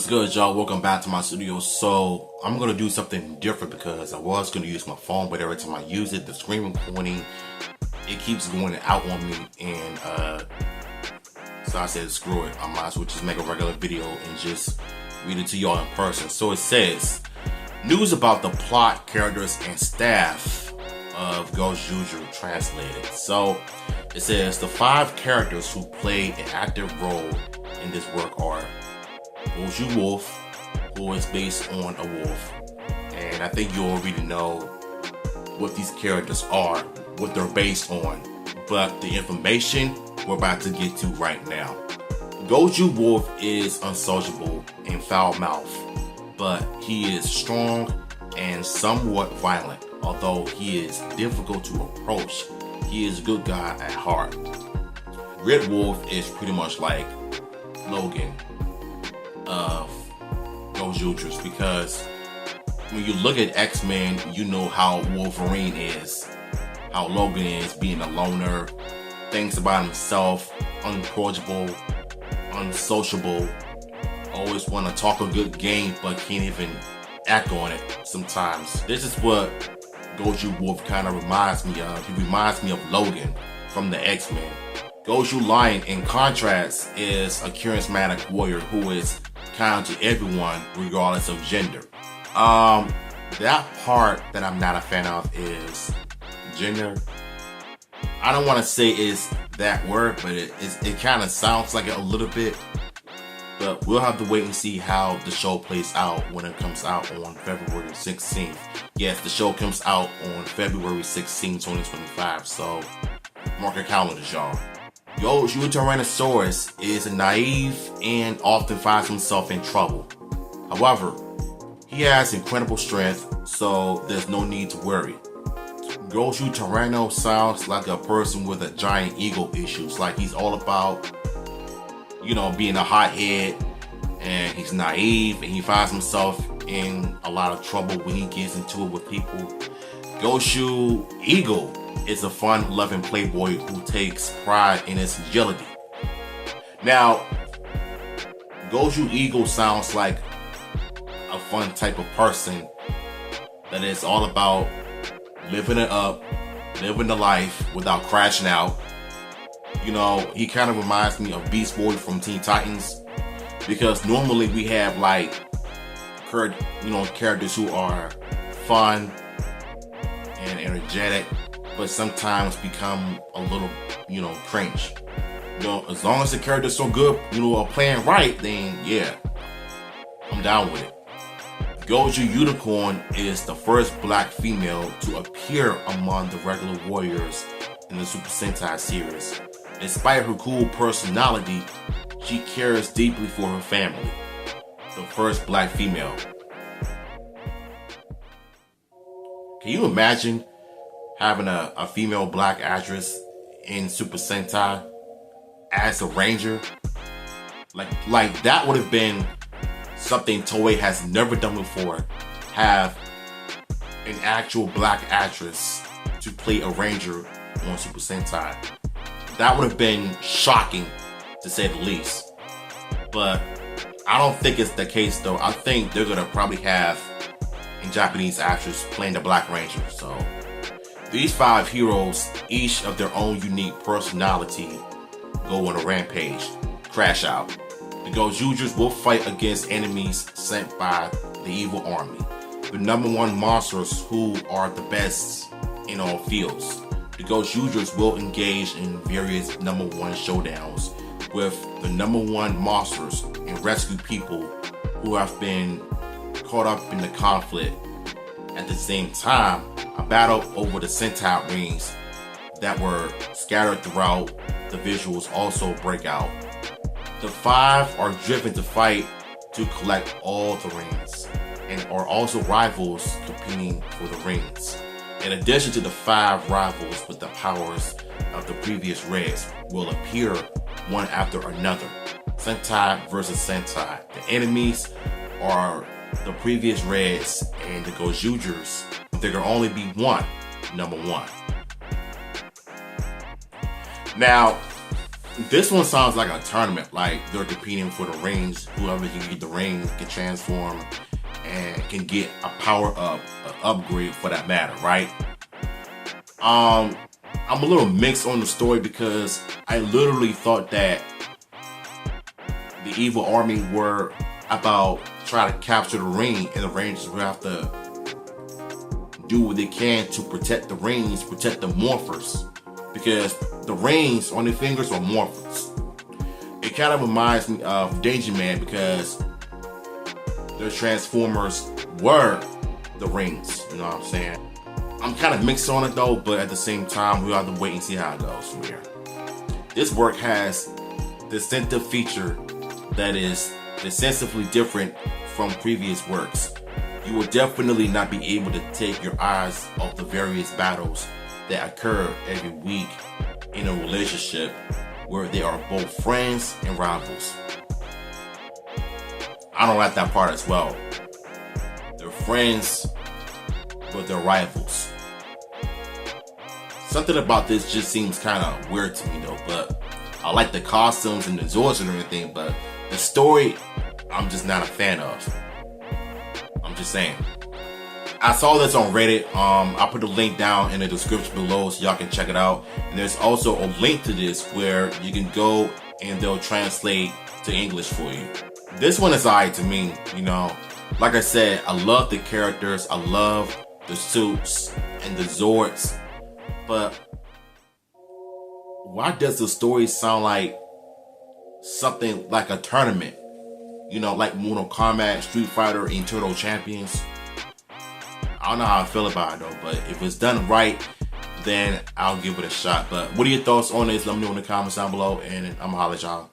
What's good, y'all? Welcome back to my studio. So I'm gonna do something different because I was gonna use my phone, but every time I use it, the screen recording, it keeps going out on me, and so I said screw it. I might as well just make a regular video and just read it to y'all in person. So it says, news about the plot, characters, and staff of GoZyuger translated. So it says the 5 characters who play an active role in this work are GoZyuger Wolf, who is based on a wolf, and I think you already know what these characters are, what they're based on, but the information we're about to get to right now. GoZyuger Wolf is unsociable and foul-mouthed, but he is strong and somewhat violent. Although he is difficult to approach, he is a good guy at heart. Red Wolf is pretty much like Logan of GoZyuger, because when you look at X-Men, you know how Wolverine is, how Logan is, being a loner, thinks about himself, unapproachable, unsociable, always want to talk a good game but can't even act on it sometimes. This is what GoZyuger Wolf kind of reminds me of. He reminds me of Logan from the X-Men. GoZyuger Lion, in contrast, is a charismatic warrior who is kind to everyone regardless of gender. That part that I'm not a fan of is gender. I don't want to say it's that word, but it kind of sounds like it a little bit. But we'll have to wait and see how the show plays out when it comes out on February 16th. Yes, the show comes out on February 16th, 2025. So mark your calendars, y'all. GoZyuger Tyrannosaurus is naive and often finds himself in trouble. However, he has incredible strength, so there's no need to worry. GoZyuger Tyranno sounds like a person with a giant ego issues, like he's all about, being a hothead, and he's naive, and he finds himself in a lot of trouble when he gets into it with people. GoZyuger Eagle is a fun-loving playboy who takes pride in his agility. Now, GoZyuger Eagle sounds like a fun type of person that is all about living it up, living the life without crashing out. He kind of reminds me of Beast Boy from Teen Titans, because normally we have characters who are fun and energetic, but sometimes become a little, cringe. As long as the character's so good, are playing right, then yeah, I'm down with it. GoZyuger Unicorn is the first black female to appear among the regular warriors in the Super Sentai series. Despite her cool personality, she cares deeply for her family. The first black female. Can you imagine having a female black actress in Super Sentai as a ranger? Like that would have been something Toei has never done before. Have an actual black actress to play a ranger on Super Sentai. That would have been shocking, to say the least. But I don't think it's the case, though. I think they're gonna probably have a Japanese actress playing the Black Ranger. So these 5 heroes, each of their own unique personality, go on a rampage, crash out. The GoZyugers will fight against enemies sent by the evil army, the #1 monsters who are the best in all fields. The GoZyugers will engage in various #1 showdowns with the #1 monsters and rescue people who have been caught up in the conflict. At the same time, a battle over the Sentai rings that were scattered throughout the visuals also break out. The 5 are driven to fight to collect all the rings, and are also rivals competing for the rings. In addition to the 5 rivals with the powers of the previous Reds will appear one after another. Sentai versus Sentai. The enemies are the previous Reds and the GoZyugers. There can only be one #1. Now, This one sounds like a tournament, like they're competing for the rings. Whoever can get the ring can transform and can get a power up, an upgrade for that matter, right? I'm a little mixed on the story because I literally thought that the evil army were about trying to capture the ring, and the Rangers would have to do what they can to protect the rings, protect the morphers, because the rings on their fingers are morphers. It kind of reminds me of Danger Man because their transformers were the rings. You know what I'm saying? I'm kind of mixed on it though, but at the same time, we'll have to wait and see how it goes from here. This work has distinctive feature that is decisively different from previous works. You will definitely not be able to take your eyes off the various battles that occur every week in a relationship where they are both friends and rivals. I don't like that part as well. They're friends, but they're rivals. Something about this just seems kind of weird to me though, but I like the costumes and the Zords and everything, but the story, I'm just not a fan of. I'm just saying. I saw this on Reddit. I'll put a link down in the description below so y'all can check it out. And there's also a link to this where you can go and they'll translate to English for you. This one is alright to me, you know. Like I said, I love the characters, I love the suits and the Zords, but why does the story sound like something like a tournament? You know, like Mortal Kombat, Street Fighter, and Turtle Champions. I don't know how I feel about it though, but if it's done right, then I'll give it a shot. But what are your thoughts on this? Let me know in the comments down below, and I'm gonna holler at y'all.